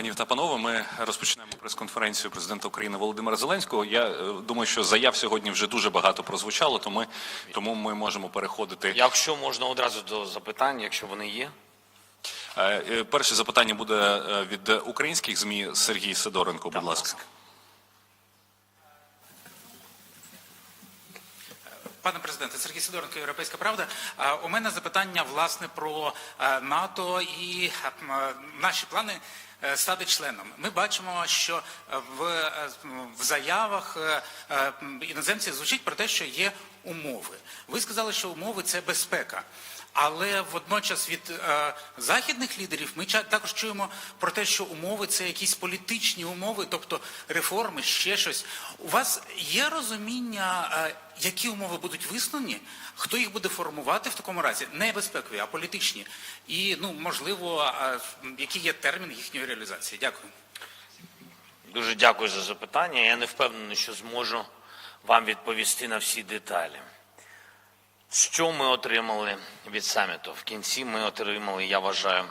Пані та панове, ми розпочинаємо прес-конференцію президента України Володимира Зеленського. Я думаю, що заяв сьогодні вже дуже багато прозвучало, тому ми можемо переходити. Якщо можна одразу до запитань, якщо вони є. Перше запитання буде від українських ЗМІ. Сергій Сидоренко, будь ласка. Пане президенте, Сергій Сидоренко, Європейська Правда. У мене запитання, власне, про НАТО і наші плани стати членом. Ми бачимо, що в заявах іноземців звучить про те, що є умови. Ви сказали, що умови – це безпека. Але водночас від західних лідерів ми також чуємо про те, що умови – це якісь політичні умови, тобто реформи, ще щось. У вас є розуміння, які умови будуть висунені, хто їх буде формувати в такому разі? Не безпекові, а політичні. І, можливо, які є терміни їхньої реалізації? Дякую. Дуже дякую за запитання. Я не впевнений, що зможу вам відповісти на всі деталі. Що ми отримали від саміту? В кінці ми отримали, я вважаю,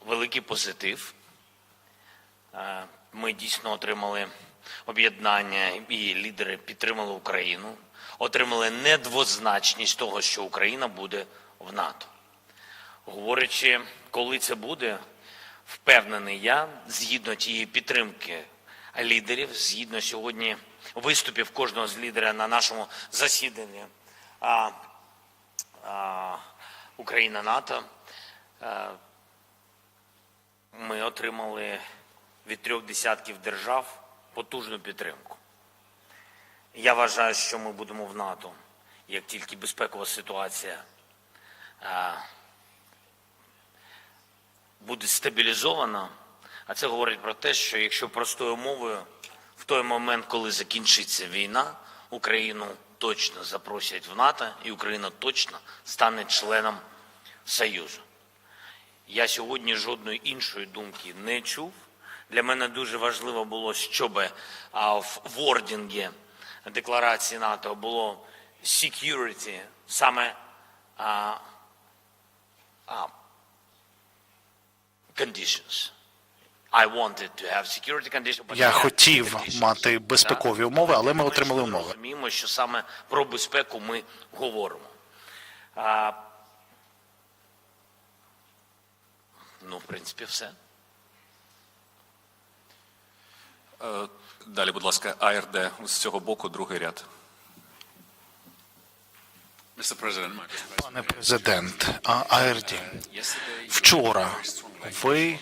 великий позитив. Ми дійсно отримали об'єднання, і лідери підтримали Україну, отримали недвозначність того, що Україна буде в НАТО. Говорячи, коли це буде, впевнений я, згідно тієї підтримки лідерів, згідно сьогодні виступів кожного з лідерів на нашому засіданні Україна-НАТО, ми отримали від 3 десятків держав потужну підтримку. Я вважаю, що ми будемо в НАТО, як тільки безпекова ситуація буде стабілізована, а це говорить про те, що якщо простою мовою, в той момент, коли закінчиться війна, Україну точно запросять в НАТО, і Україна точно стане членом Союзу. Я сьогодні жодної іншої думки не чув. Для мене дуже важливо було, щоб в вордінгі декларації НАТО було security, саме conditions. Я хотів мати безпекові умови, але ми отримали умови. Ми розуміємо, що саме про безпеку ми говоримо. В принципі, все. Далі, будь ласка, АРД з цього боку, другий ряд. Пане президент, АРД, вчора ви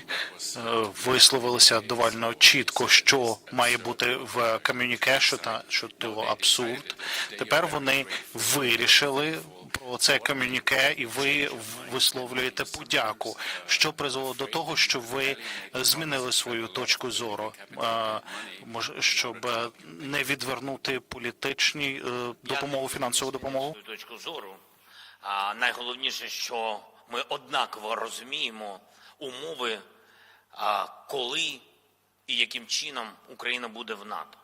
висловилися довольно чітко, що має бути в комюніке, що то абсурд. Тепер вони вирішили про це комюніке, і ви висловлюєте подяку, що призвело до того, що ви змінили свою точку зору, щоб не відвернути політичні допомогу, фінансову допомогу. Точку зору. Найголовніше, що ми однаково розуміємо умови, коли і яким чином Україна буде в НАТО.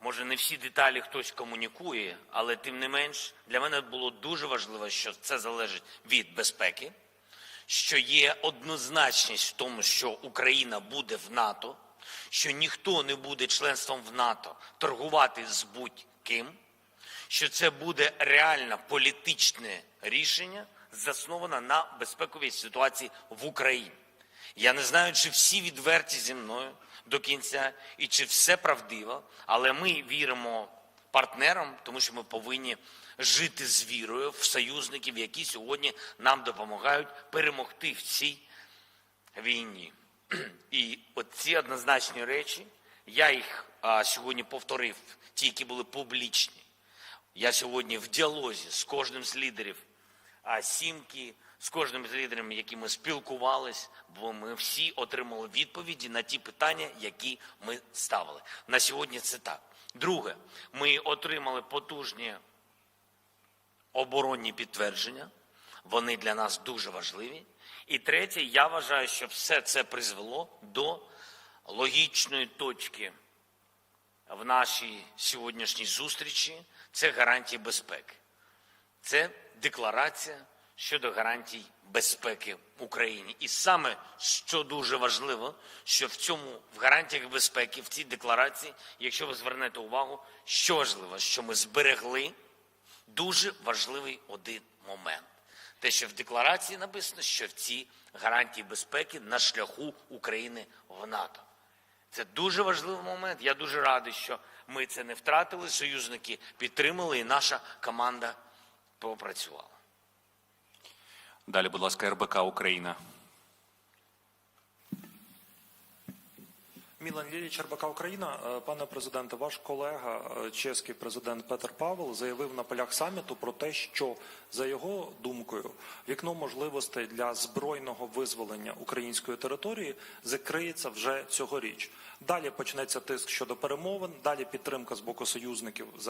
Може, не всі деталі хтось комунікує, але тим не менш, для мене було дуже важливо, що це залежить від безпеки, що є однозначність в тому, що Україна буде в НАТО, що ніхто не буде членством в НАТО торгувати з будь-ким, що це буде реальне політичне рішення, засноване на безпековій ситуації в Україні. Я не знаю, чи всі відверті зі мною до кінця і чи все правдиво, але ми віримо партнерам, тому що ми повинні жити з вірою в союзників, які сьогодні нам допомагають перемогти в цій війні. І от ці однозначні речі, я їх сьогодні повторив, ті, які були публічні. Я сьогодні в діалозі з кожним з лідерів Сімки, з кожним з лідерів, які ми спілкувались, бо ми всі отримали відповіді на ті питання, які ми ставили. На сьогодні це так. Друге, ми отримали потужні оборонні підтвердження. Вони для нас дуже важливі. І третє, я вважаю, що все це призвело до логічної точки в нашій сьогоднішній зустрічі. Це гарантії безпеки. Це декларація щодо гарантій безпеки Україні. І саме, що дуже важливо, що в гарантіях безпеки, в цій декларації, якщо ви звернете увагу, що важливо, що ми зберегли дуже важливий один момент. Те, що в декларації написано, що в ці гарантії безпеки на шляху України в НАТО. Це дуже важливий момент. Я дуже радий, що ми це не втратили, союзники підтримали і наша команда попрацювала. Далі, будь ласка, РБК Україна. Мілан Ліліч, РБК Україна. Пане президенте, ваш колега, чеський президент Петр Павел, заявив на полях саміту про те, що, за його думкою, вікно можливостей для збройного визволення української території закриється вже цьогоріч. Далі почнеться тиск щодо перемовин, далі підтримка з боку союзників,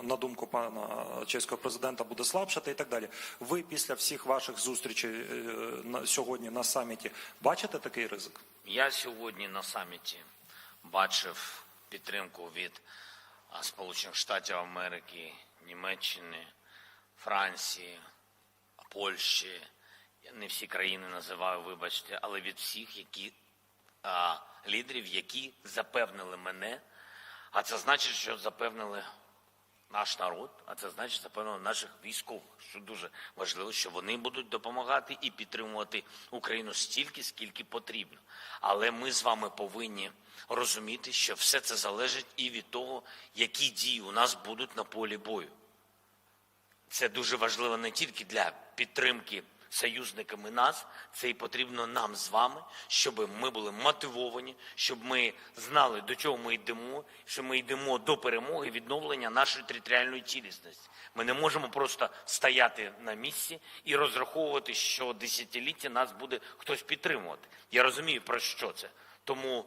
на думку пана чеського президента, буде слабшати і так далі. Ви після всіх ваших зустрічей сьогодні на саміті бачите такий ризик? Я сьогодні на саміті бачив підтримку від Сполучених Штатів Америки, Німеччини, Франції, Польщі. Я не всі країни називаю, вибачте, але від всіх лідерів, які запевнили мене, а це значить, що запевнили наш народ, а це значить, запевнили наших військових, що дуже важливо, що вони будуть допомагати і підтримувати Україну стільки, скільки потрібно. Але ми з вами повинні розуміти, що все це залежить і від того, які дії у нас будуть на полі бою. Це дуже важливо не тільки для підтримки союзниками нас, це і потрібно нам з вами, щоб ми були мотивовані, щоб ми знали, до чого ми йдемо, що ми йдемо до перемоги, відновлення нашої територіальної цілісності. Ми не можемо просто стояти на місці і розраховувати, що десятиліття нас буде хтось підтримувати. Я розумію, про що це. Тому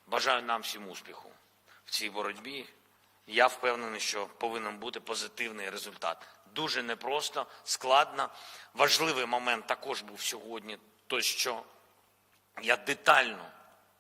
бажаю нам всім успіху в цій боротьбі. Я впевнений, що повинен бути позитивний результат. Дуже непросто, складно. Важливий момент також був сьогодні, то що я детально,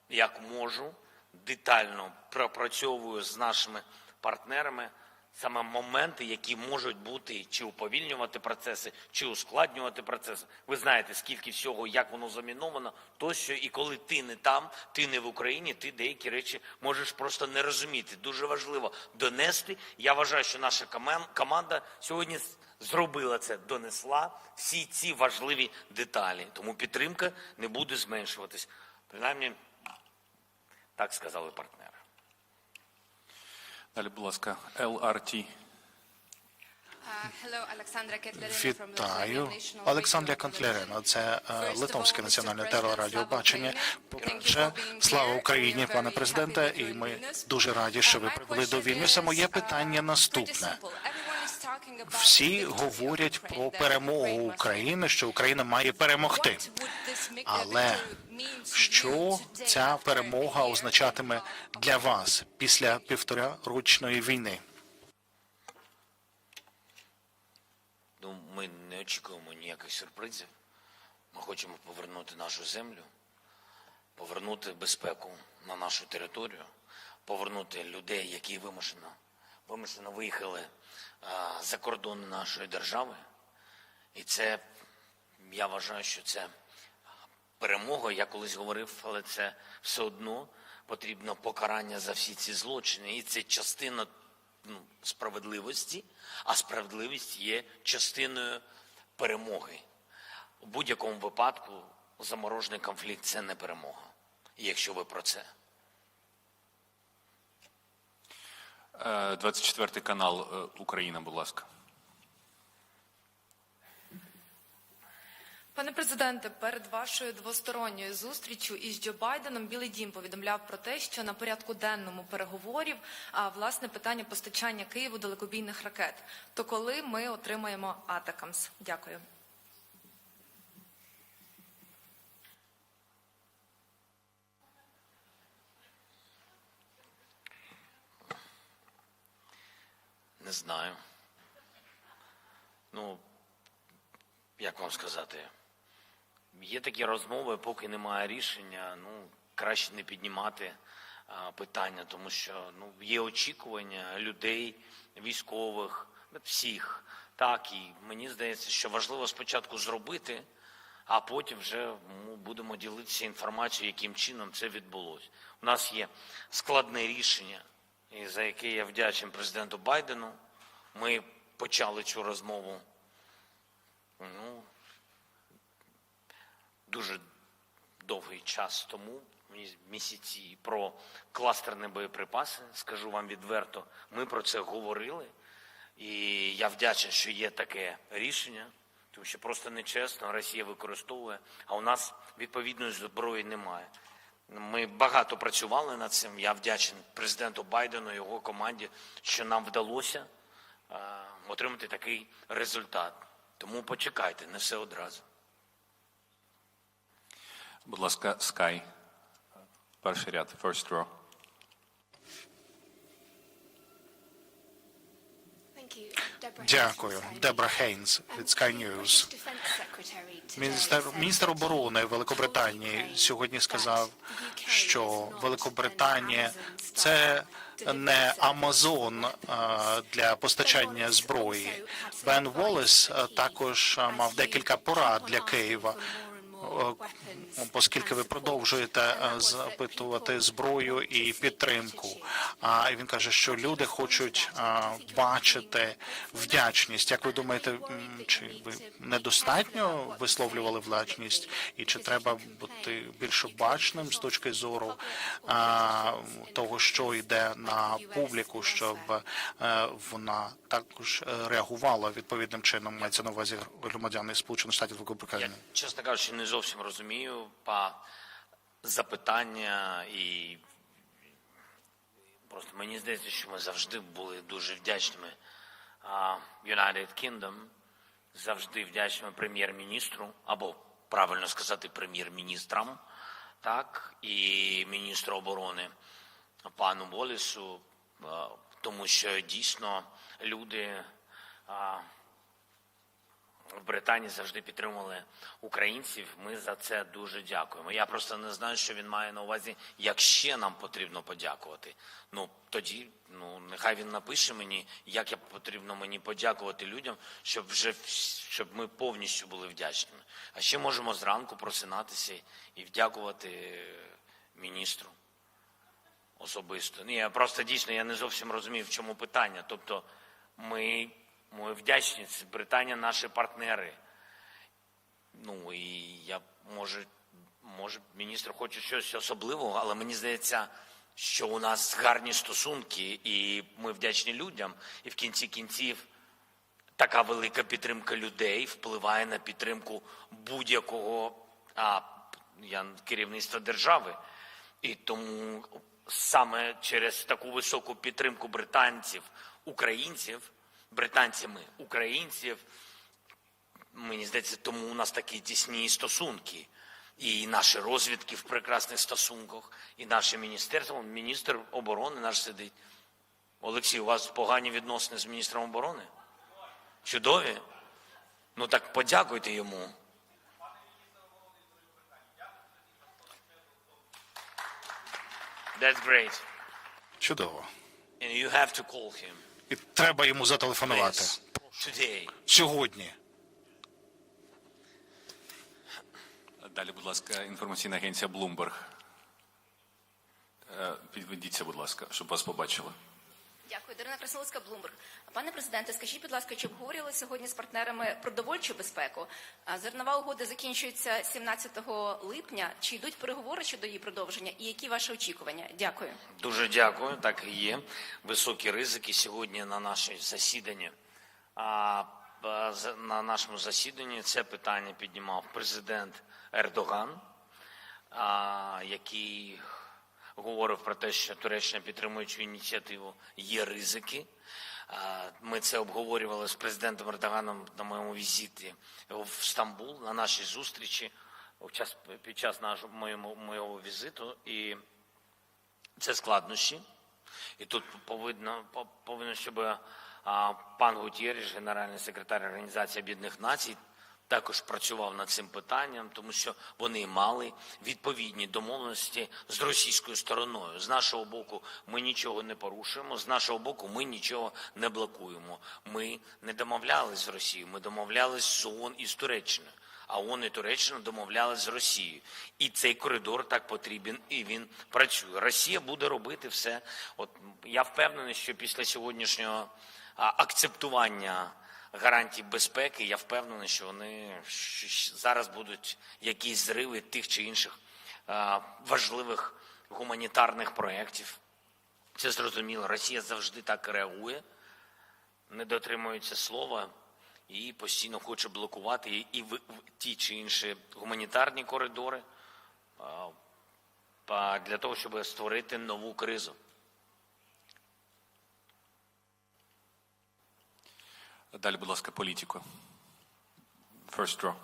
як можу, детально пропрацьовую з нашими партнерами саме моменти, які можуть бути чи уповільнювати процеси, чи ускладнювати процеси. Ви знаєте, скільки всього, як воно заміновано, тощо, і коли ти не там, ти не в Україні, ти деякі речі можеш просто не розуміти. Дуже важливо донести. Я вважаю, що наша команда сьогодні зробила це, донесла всі ці важливі деталі. Тому підтримка не буде зменшуватись. Принаймні, так сказали партнери. Далі, будь ласка, ЛРТ. Вітаю. Олександра Контлерина, це Литовське національне телерадіобачення. По-перше, слава Україні, пане президенте, і ми дуже раді, що ви прибули до Вільнюса. Моє питання наступне. Всі говорять про перемогу України, що Україна має перемогти. Але що ця перемога означатиме для вас після півторарічної війни? Ми не очікуємо ніяких сюрпризів. Ми хочемо повернути нашу землю, повернути безпеку на нашу територію, повернути людей, які вимушено виїхали за кордони нашої держави. І це, я вважаю, що це перемога, я колись говорив, але це все одно потрібно покарання за всі ці злочини. І це частина справедливості, а справедливість є частиною перемоги. У будь-якому випадку заморожений конфлікт – це не перемога, якщо ви про це. 24 канал Україна, будь ласка. Пане президенте, перед вашою двосторонньою зустрічю із Джо Байденом Білий Дім повідомляв про те, що на порядку денному переговорів власне питання постачання Києву далекобійних ракет. То коли ми отримаємо Атакамс? Дякую. Не знаю. Як вам сказати? Є такі розмови, поки немає рішення, краще не піднімати питання, тому що є очікування людей, військових, всіх, Так, і мені здається, що важливо спочатку зробити, а потім вже будемо ділитися інформацією, яким чином це відбулося. У нас є складне рішення, і за яке я вдячний президенту Байдену. Ми почали цю розмову дуже довгий час тому, місяці, про кластерні боєприпаси. Скажу вам відверто, ми про це говорили. І я вдячний, що є таке рішення, тому що просто нечесно, Росія використовує, а у нас відповідної зброї немає. Ми багато працювали над цим. Я вдячний президенту Байдену і його команді, що нам вдалося отримати такий результат. Тому почекайте, не все одразу. Будь ласка, Sky. Перший ряд, first row. Дякую. Дебра Хейнс від Sky News. Міністр оборони Великобританії сьогодні сказав, що Великобританія – це не Амазон для постачання зброї. Бен Воллес також мав декілька порад для Києва, оскільки ви продовжуєте запитувати зброю і підтримку. А він каже, що люди хочуть бачити вдячність. Як ви думаєте, чи ви недостатньо висловлювали вдячність? І чи треба бути більш обачним з точки зору того, що йде на публіку, щоб вона також реагувала відповідним чином, мається на увазі громадяни Сполучених Штатів Великобританії? Чесно кажучи, не зовсім розумію запитання, і просто мені здається, що ми завжди були дуже вдячними United Kingdom, завжди вдячними прем'єр-міністру, або, правильно сказати, прем'єр-міністрам, так, і міністру оборони пану Воллесу, тому що дійсно люди в Британії завжди підтримували українців. Ми за це дуже дякуємо. Я просто не знаю, що він має на увазі, як ще нам потрібно подякувати. Тоді, нехай він напише мені, як потрібно мені подякувати людям, щоб ми повністю були вдячними. А ще можемо зранку просинатися і вдякувати міністру особисто. Ні, просто дійсно я не зовсім розумію, в чому питання. Тобто ми вдячні, Британія наші партнери. І я, може міністр хоче щось особливого, але мені здається, що у нас гарні стосунки, і ми вдячні людям. І в кінці кінців така велика підтримка людей впливає на підтримку будь-якого керівництва держави. І тому саме через таку високу підтримку українців, мені здається, тому у нас такі тісні стосунки. І наші розвідки в прекрасних стосунках, і наше міністерство, міністр оборони наш сидить. Олексій, у вас погані відносини з міністром оборони? Чудові? Так подякуйте йому. That's great. Чудово. And you have to call him. І треба йому зателефонувати. Please. Today. Сьогодні. Далі, будь ласка, інформаційна агенція Bloomberg. Підведіться, будь ласка, щоб вас побачили. Дякую. Дарина Красиловська, Bloomberg. Пане президенте, скажіть, будь ласка, чи обговорювали сьогодні з партнерами продовольчу безпеку? Зернова угода закінчується 17 липня. Чи йдуть переговори щодо її продовження? І які ваші очікування? Дякую. Дуже дякую. Так і є. Високі ризики сьогодні на нашому засіданні. На нашому засіданні це питання піднімав президент Ердоган, який говорив про те, що Туреччина підтримує цю ініціативу. Є ризики. Ми це обговорювали з президентом Ердоганом на моєму візиті в Стамбул, на нашій зустрічі під час моєго візиту. І це складнощі. І тут повинно, щоб пан Гутєріш, генеральний секретар Організації Об'єднаних Націй, також працював над цим питанням, тому що вони мали відповідні домовленості з російською стороною. З нашого боку ми нічого не порушуємо, з нашого боку ми нічого не блокуємо. Ми не домовлялись з Росією, ми домовлялись з ООН і з Туреччиною. А ООН і Туреччина домовлялись з Росією. І цей коридор так потрібен, і він працює. Росія буде робити все. От я впевнений, що після сьогоднішнього акцептування гарантій безпеки, я впевнений, що вони зараз будуть якісь зриви тих чи інших важливих гуманітарних проєктів. Це зрозуміло. Росія завжди так реагує, не дотримується слова і постійно хоче блокувати і ті чи інші гуманітарні коридори для того, щоб створити нову кризу. Далі, будь ласка, політику. First row.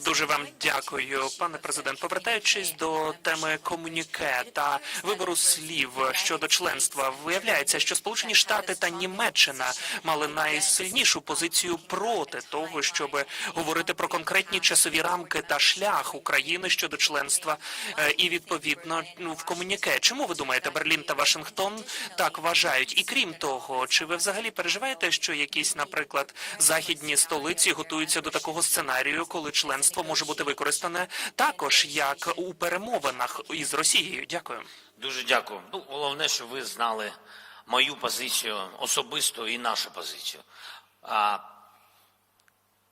Дуже вам дякую, пане президент. Повертаючись до теми комюніке та вибору слів щодо членства, виявляється, що Сполучені Штати та Німеччина мали найсильнішу позицію проти того, щоб говорити про конкретні часові рамки та шлях України щодо членства. І відповідно в комюніке. Чому ви думаєте, Берлін та Вашингтон так вважають? І крім того, чи ви взагалі переживаєте, що якісь, наприклад, західні столиці готуються до такого сценарію, коли членство може бути використане також як у перемовинах із Росією? Дякую. Дуже дякую. Головне, що ви знали мою позицію особисто і нашу позицію.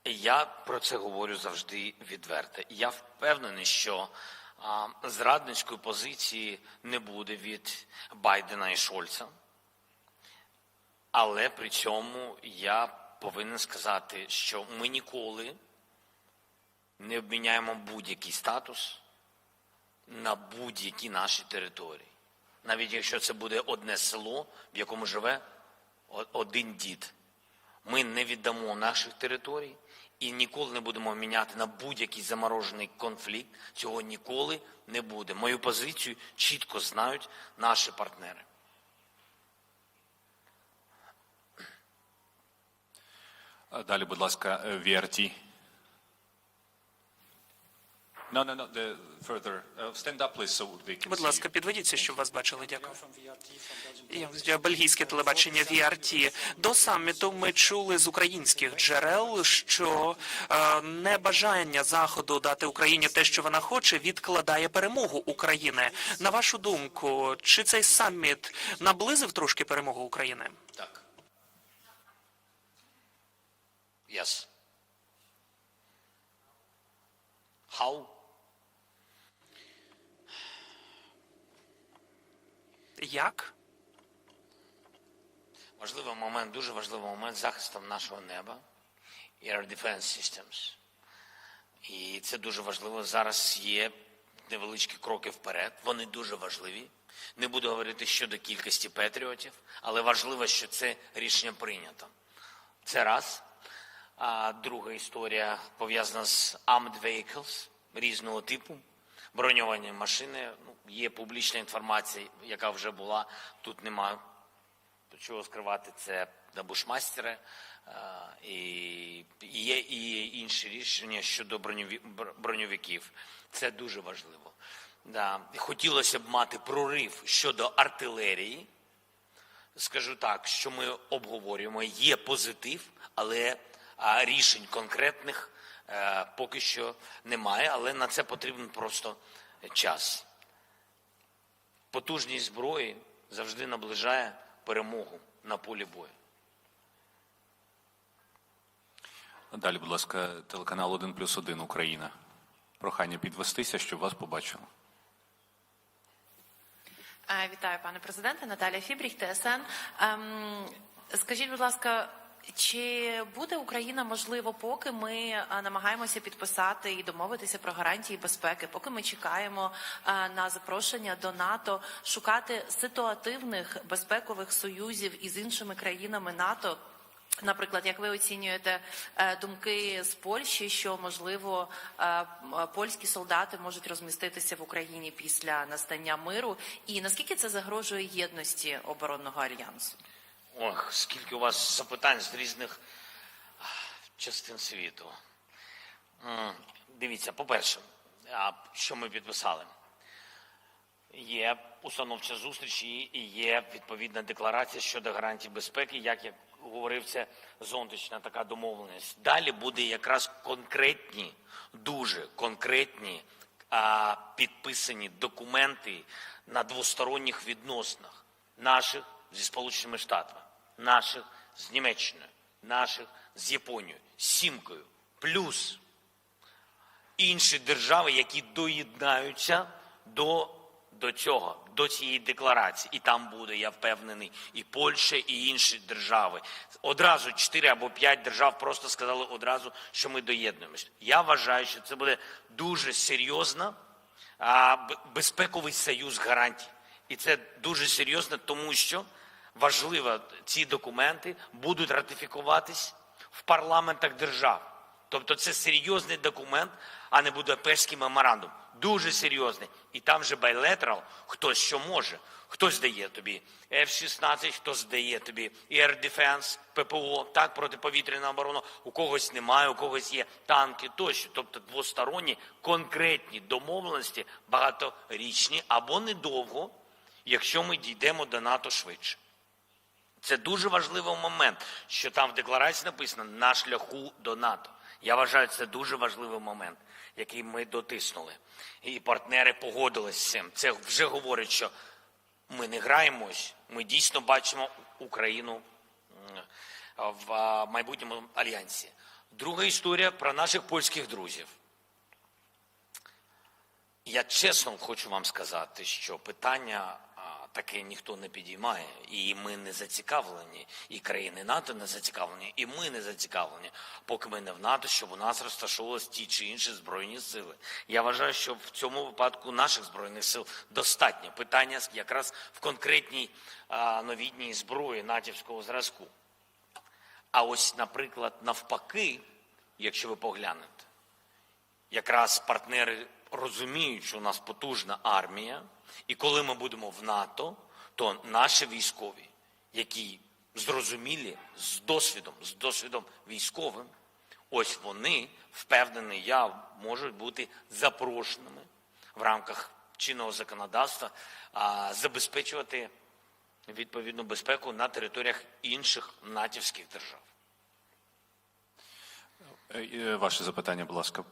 Я про це говорю завжди відверто. Я впевнений, що зрадницької позиції не буде від Байдена і Шольца. Але при цьому я повинен сказати, що ми ніколи не обміняємо будь-який статус на будь-які наші території. Навіть якщо це буде одне село, в якому живе один дід. Ми не віддамо наших територій і ніколи не будемо міняти на будь-який заморожений конфлікт. Цього ніколи не буде. Мою позицію чітко знають наші партнери. Далі, будь ласка, VRT. No, further. Stand up, please, so they can Будь see ласка, you. підведіться, щоб вас бачили. Дякую. Я бельгійське телебачення VRT. До саміту ми чули з українських джерел, що небажання Заходу дати Україні те, що вона хоче, відкладає перемогу України. На вашу думку, чи цей саміт наблизив трошки перемогу України? Так. Yes. How? Як? Важливий момент, дуже важливий момент захистом нашого неба. Air Defense Systems. І це дуже важливо. Зараз є невеличкі кроки вперед. Вони дуже важливі. Не буду говорити щодо кількості патріотів, але важливо, що це рішення прийнято. Це раз. А друга історія пов'язана з armed vehicles різного типу. Броньовані машини. Є публічна інформація, яка вже була. Тут немає чого скривати. Це бушмастери. І є і інші рішення щодо броньовиків. Це дуже важливо. Да. Хотілося б мати прорив щодо артилерії. Скажу так, що ми обговорюємо. Є позитив, але рішень конкретних поки що немає, але на це потрібен просто час. Потужність зброї завжди наближає перемогу на полі бою. Далі, будь ласка, телеканал 1+1 Україна. Прохання підвестися, щоб вас побачили. Вітаю, пане президенте. Наталія Фібріх, ТСН. Скажіть, будь ласка, чи буде Україна, можливо, поки ми намагаємося підписати і домовитися про гарантії безпеки, поки ми чекаємо на запрошення до НАТО, шукати ситуативних безпекових союзів із іншими країнами НАТО? Наприклад, як ви оцінюєте думки з Польщі, що, можливо, польські солдати можуть розміститися в Україні після настання миру? І наскільки це загрожує єдності оборонного альянсу? Ох, скільки у вас запитань з різних частин світу. Дивіться, по-перше, що ми підписали? Є установча зустріч і є відповідна декларація щодо гарантій безпеки, як я говорив, це зонтична така домовленість. Далі буде якраз конкретні, дуже конкретні підписані документи на двосторонніх відносинах наших зі Сполученими Штатами, наших з Німеччиною, наших з Японією, з Сімкою, плюс інші держави, які доєднаються до цього, до цієї декларації. І там буде, я впевнений, і Польща, і інші держави. Одразу 4 або 5 держав просто сказали одразу, що ми доєднуємося. Я вважаю, що це буде дуже серйозно безпековий союз гарантій. І це дуже серйозно, тому що важливо, ці документи будуть ратифікуватись в парламентах держав. Тобто це серйозний документ, а не Будапештський меморандум. Дуже серйозний. І там же bilateral, хтось що може. Хтось дає тобі F-16, хтось дає тобі Air Defense, ППО, так, протиповітряна оборона. У когось немає, у когось є танки тощо. Тобто двосторонні конкретні домовленості, багаторічні або недовго, якщо ми дійдемо до НАТО швидше. Це дуже важливий момент, що там в декларації написано «на шляху до НАТО». Я вважаю, це дуже важливий момент, який ми дотиснули. І партнери погодились з цим. Це вже говорить, що ми не граємось, ми дійсно бачимо Україну в майбутньому альянсі. Друга історія про наших польських друзів. Я чесно хочу вам сказати, що питання таке ніхто не підіймає, і ми не зацікавлені, і країни НАТО не зацікавлені, і ми не зацікавлені, поки ми не в НАТО, щоб у нас розташовувалися ті чи інші збройні сили. Я вважаю, що в цьому випадку наших збройних сил достатньо. Питання якраз в конкретній новітній зброї натівського зразку. А ось, наприклад, навпаки, якщо ви поглянете, якраз партнери розуміють, що у нас потужна армія, і коли ми будемо в НАТО, то наші військові, які зрозумілі з досвідом військовим, ось вони, впевнений я, можуть бути запрошеними в рамках чинного законодавства забезпечувати відповідну безпеку на територіях інших натівських держав. Ваше запитання, будь ласка.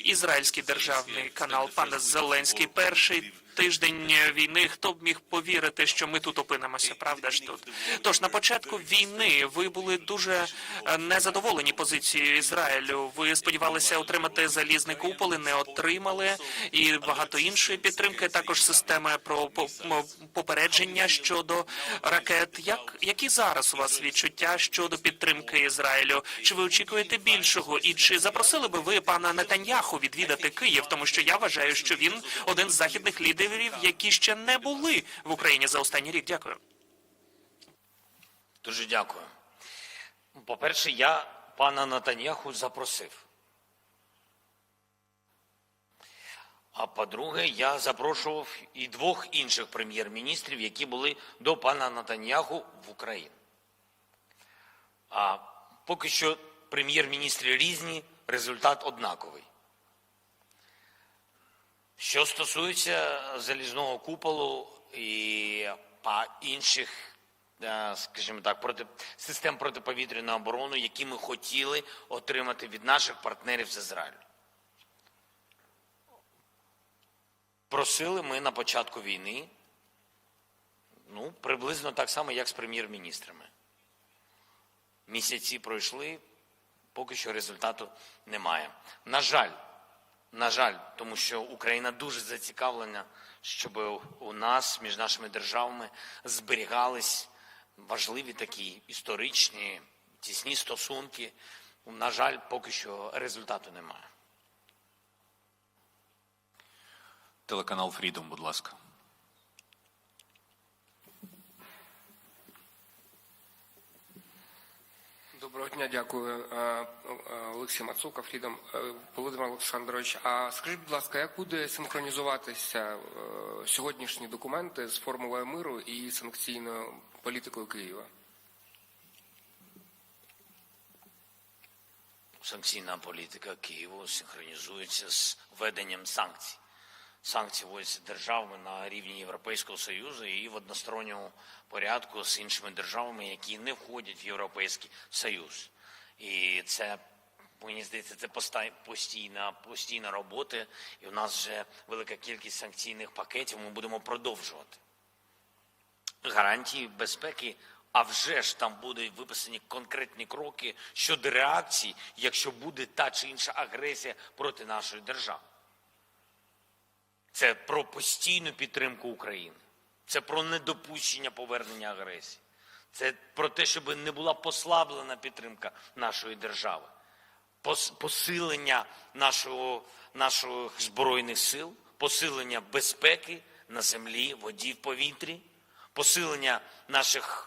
Ізраїльський державний канал, пане Зеленський, перший тиждень війни, хто б міг повірити, що ми тут опинимося, правда ж тут? Тож, на початку війни ви були дуже незадоволені позицією Ізраїлю. Ви сподівалися отримати залізний купол і не отримали, і багато іншої підтримки, також системи про попередження щодо ракет. Які зараз у вас відчуття щодо підтримки Ізраїлю? Чи ви очікуєте більшого? І чи запросили би ви пана Нетаньяху відвідати Київ? Тому що я вважаю, що він один з західних лідерів, які ще не були в Україні за останній рік. Дякую. Дуже дякую. По-перше, я пана Нетаньяху запросив. А по-друге, я запрошував і 2 інших прем'єр-міністрів, які були до пана Нетаньяху в Україні. А поки що прем'єр-міністри різні, результат однаковий. Що стосується залізного куполу і інших, скажімо так, систем протиповітряної оборони, які ми хотіли отримати від наших партнерів з Ізраїлю. Просили ми на початку війни, приблизно так само, як з прем'єр-міністрами. Місяці пройшли, поки що результату немає. На жаль, тому що Україна дуже зацікавлена, щоб у нас, між нашими державами, зберігались важливі такі історичні, тісні стосунки. На жаль, поки що результату немає. Телеканал Freedom, будь ласка. Доброго дня, дякую. Олексій Мацука, Фрідом. Володимир Олександрович, а скажіть, будь ласка, як буде синхронізуватися сьогоднішні документи з формулою миру і санкційною політикою Києва? санкційна політика Києву синхронізується з введенням санкцій. Санкції вводяться державами на рівні Європейського Союзу і в односторонньому порядку з іншими державами, які не входять в Європейський Союз. І це, мені здається, це постійна робота, і у нас вже велика кількість санкційних пакетів, ми будемо продовжувати. Гарантії безпеки, а вже ж там будуть виписані конкретні кроки щодо реакції, якщо буде та чи інша агресія проти нашої держави. Це про постійну підтримку України. Це про недопущення повернення агресії. Це про те, щоб не була послаблена підтримка нашої держави. Посилення наших Збройних сил, посилення безпеки на землі, воді, в повітрі, посилення наших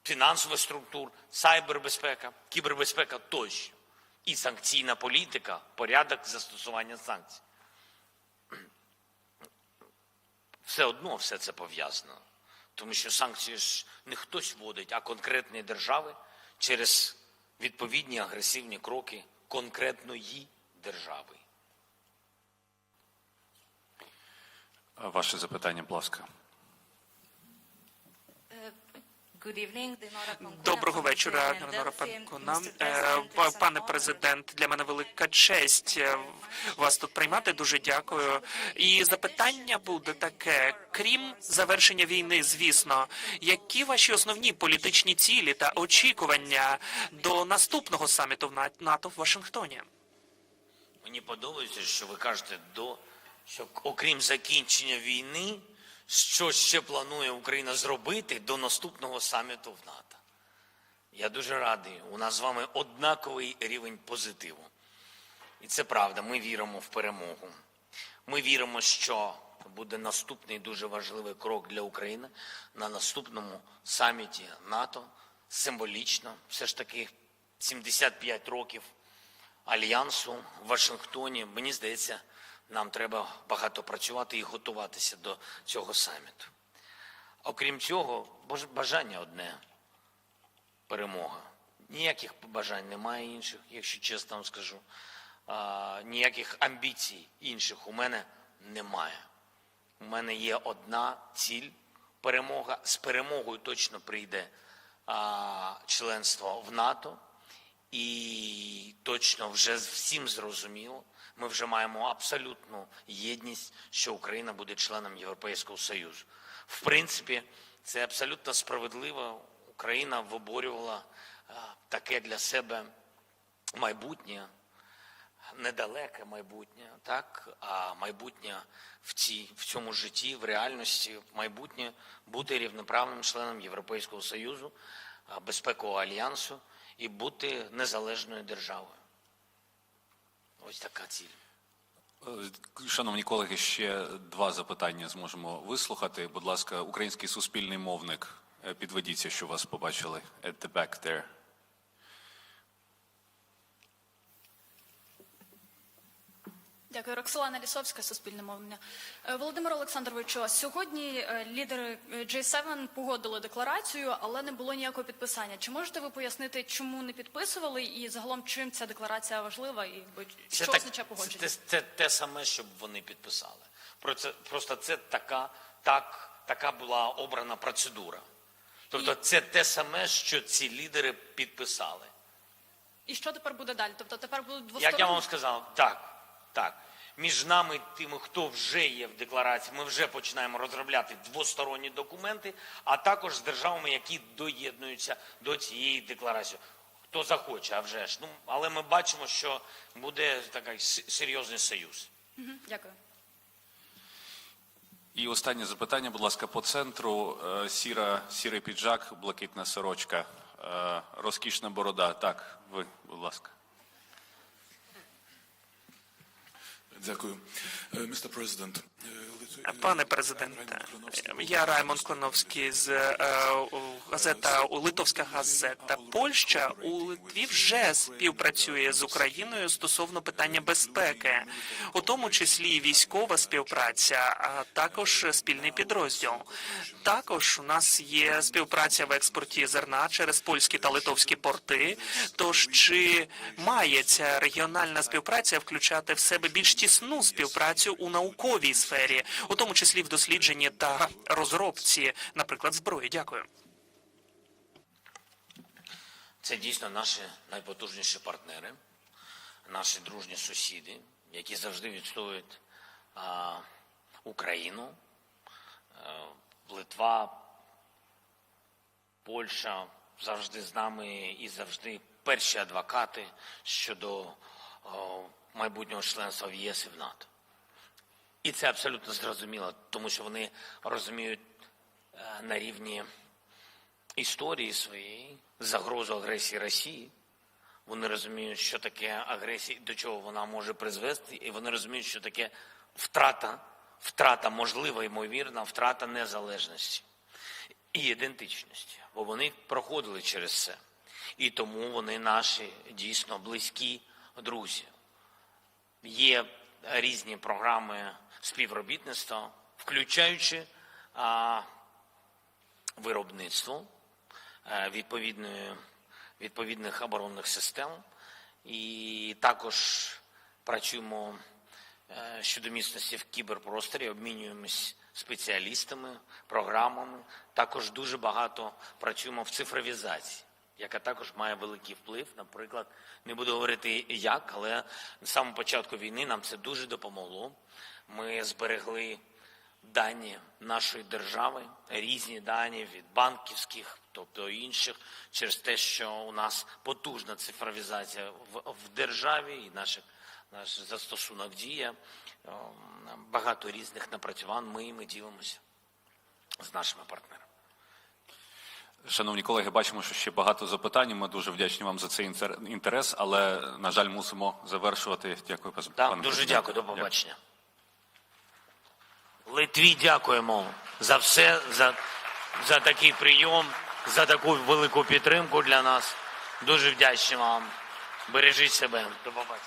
фінансових структур, сайбербезпека, кібербезпека тощо. І санкційна політика, порядок застосування санкцій. Все одно все це пов'язано. Тому що санкції ж не хтось вводить, а конкретні держави через відповідні агресивні кроки конкретної держави. Ваше запитання, будь ласка. Доброго вечора, Нора Панкуна. Пане президент, для мене велика честь вас тут приймати. Дуже дякую. І запитання буде таке: крім завершення війни, звісно, які ваші основні політичні цілі та очікування до наступного саміту в НАТО в Вашингтоні? Мені подобається, що ви кажете, що окрім закінчення війни, що ще планує Україна зробити до наступного саміту в НАТО. Я дуже радий. У нас з вами однаковий рівень позитиву. І це правда, ми віримо в перемогу. Ми віримо, що буде наступний дуже важливий крок для України на наступному саміті НАТО. Символічно, все ж таки 75 років Альянсу в Вашингтоні. Мені здається, нам треба багато працювати і готуватися до цього саміту. Окрім цього, бажання одне – перемога. Ніяких бажань немає інших, якщо чесно вам скажу. Ніяких амбіцій інших у мене немає. У мене є одна ціль – перемога. З перемогою точно прийде членство в НАТО. І точно вже всім зрозуміло, ми вже маємо абсолютну єдність, що Україна буде членом Європейського Союзу. В принципі, це абсолютно справедливо. Україна виборювала таке для себе майбутнє, недалеке майбутнє, так? А майбутнє в цьому житті, в реальності, майбутнє бути рівноправним членом Європейського Союзу, безпекового альянсу і бути незалежною державою. Ось така ціль. Шановні колеги, ще два запитання зможемо вислухати. Будь ласка, український суспільний мовник, підведіться, що вас побачили. At the back there. Дякую. Роксолана Лісовська, Суспільне мовлення. Володимир Олександровичу, сьогодні лідери G7 погодили декларацію, але не було ніякого підписання. Чи можете ви пояснити, чому не підписували і загалом чим ця декларація важлива і що означає погодження? Це те саме, щоб вони підписали. Просто це така була обрана процедура. Тобто це те саме, що ці лідери підписали. І що тепер буде далі? Тобто тепер будуть двосторонні? Як я вам сказав, так. Між нами, тими, хто вже є в декларації, ми вже починаємо розробляти двосторонні документи, а також з державами, які доєднуються до цієї декларації. Хто захоче, а вже ж. Але ми бачимо, що буде такий серйозний союз. Дякую. І останнє запитання, будь ласка, по центру. Сірий піджак, блакитна сорочка, розкішна борода. Так, ви, будь ласка. Дякую. Mr. President, Пане президенте, я Раймонд Клановський з Литовська газета. Польща у Литві вже співпрацює з Україною стосовно питання безпеки, у тому числі і військова співпраця, а також спільний підрозділ. Також у нас є співпраця в експорті зерна через польські та литовські порти. Тож чи має ця регіональна співпраця включати в себе більш тісну співпрацю у науковій сфері, у тому числі в дослідженні та розробці, наприклад, зброї? Дякую. Це дійсно наші найпотужніші партнери, наші дружні сусіди, які завжди відстоюють Україну, Литва, Польща завжди з нами і завжди перші адвокати щодо майбутнього членства в ЄС і в НАТО. І це абсолютно зрозуміло, тому що вони розуміють на рівні історії своєї загрозу агресії Росії. Вони розуміють, що таке агресія, до чого вона може призвести, і вони розуміють, що таке втрата можлива, ймовірна, втрата незалежності і ідентичності. Бо вони проходили через це. І тому вони наші дійсно близькі друзі. Є різні програми співробітництва, включаючи виробництво відповідних оборонних систем. І також працюємо щодо міцності в кіберпросторі, обмінюємось спеціалістами, програмами. Також дуже багато працюємо в цифровізації, яка також має великий вплив. Наприклад, не буду говорити як, але на самому початку війни нам це дуже допомогло. Ми зберегли дані нашої держави, різні дані від банківських, тобто інших, через те, що у нас потужна цифровізація в державі і наш застосунок діє. Багато різних напрацювань ми ділимося з нашими партнерами. Шановні колеги, бачимо, що ще багато запитань. Ми дуже вдячні вам за цей інтерес, але, на жаль, мусимо завершувати. Дякую, пане президенте. Дуже дякую, до побачення. Литві дякуємо за все, за такий прийом, за таку велику підтримку для нас. Дуже вдячні вам. Бережіть себе. До побачення.